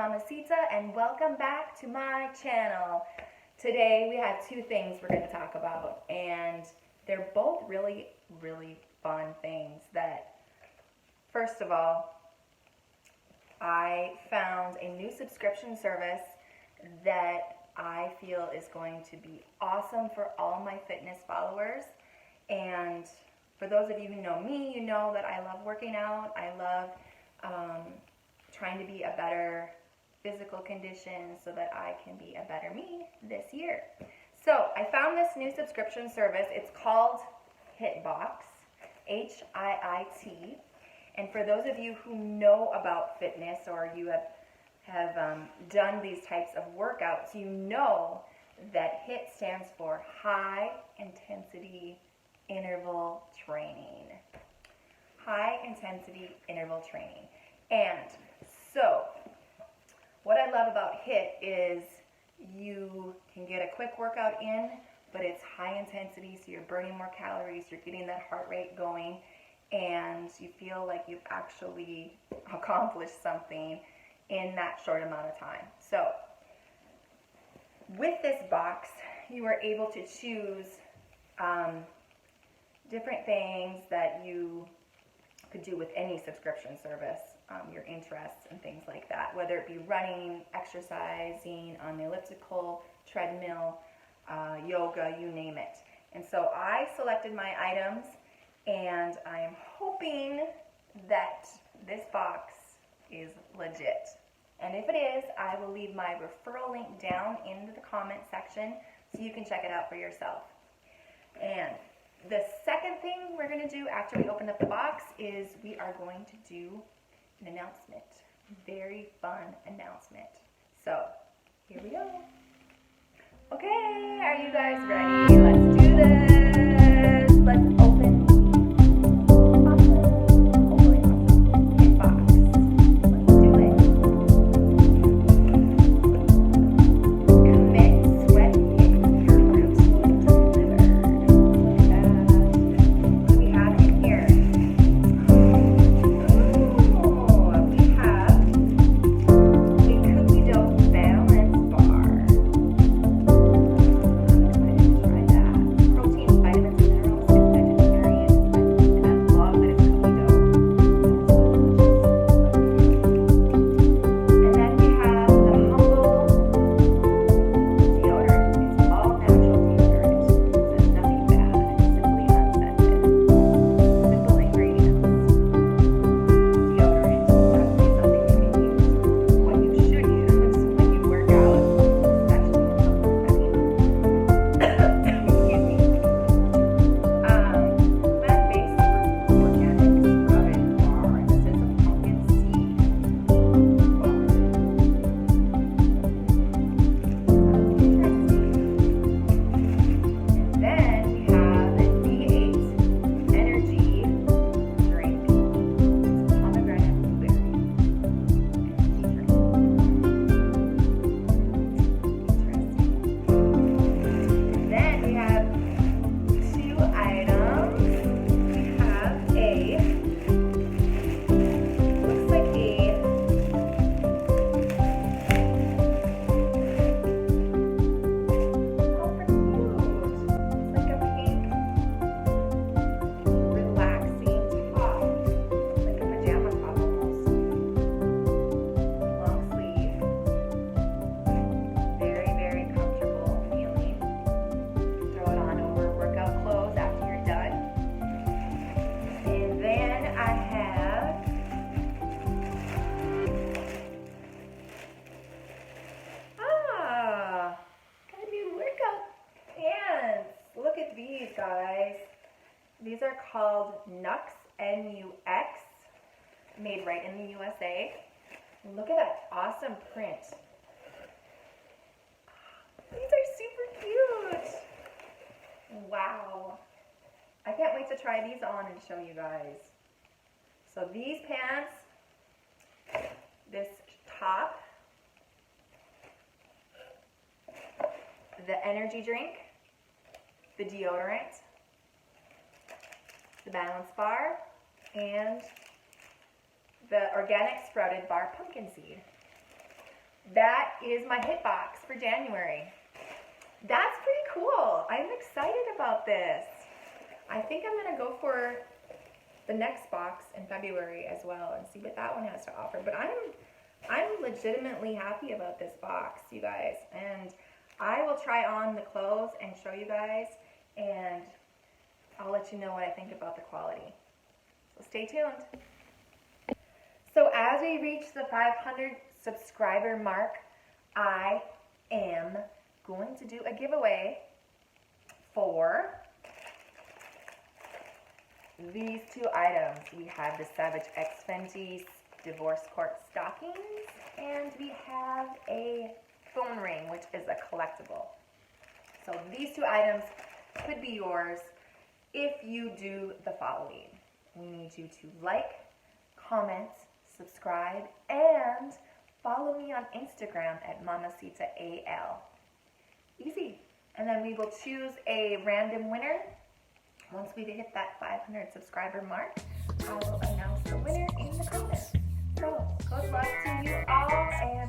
Mamasita, and welcome back to my channel. Today we have two things we're going to talk about, and they're both really fun things. That, first of all, I found a new subscription service that I feel is going to be awesome for all my fitness followers. And for those of you who know me, you know that I love working out. I love trying to be a better physical condition so that I can be a better me this year. So I found this new subscription service. It's called Hiit, H-I-I-T. And for those of you who know about fitness, or you have done these types of workouts, you know that HIT stands for High Intensity Interval Training. High Intensity Interval Training. And so, what I love about HIT is you can get a quick workout in, but it's high intensity, so you're burning more calories, you're getting that heart rate going, and you feel like you've actually accomplished something in that short amount of time. So, with this box, you are able to choose different things that you could do with any subscription service, your interests and things like that, whether it be running, exercising on the elliptical, treadmill, yoga, you name it. And so I selected my items, and I am hoping that this box is legit. And if it is, I will leave my referral link down in the comment section so you can check it out for yourself. And the second thing we're going to do after we open up the box is we are going to do an announcement. Very fun announcement. So, here we go. Okay, are you guys ready? Let's do this. Let's open guys. These are called Nux, N-U-X, made right in the USA. Look at that awesome print. These are super cute. Wow. I can't wait to try these on and show you guys. So these pants, this top, the energy drink, the deodorant, the balance bar, and the organic sprouted bar pumpkin seed. that is my hit box for January. That's pretty cool. I'm excited about this. I think I'm gonna go for the next box in February as well and see what that one has to offer. But I'm legitimately happy about this box, you guys. And I will try on the clothes and show you guys, and I'll let you know what I think about the quality. So stay tuned. So as we reach the 500 subscriber mark, I am going to do a giveaway for these two items. We have the Savage X Fenty Divorce Court Stockings, and we have a phone ring, which is a collectible. So these two items could be yours if you do the following. We need you to like, comment, subscribe, and follow me on Instagram at MamasitaAL. Easy. And then we will choose a random winner. Once we hit that 500 subscriber mark, I will announce the winner in the comments. So, good luck to you all, and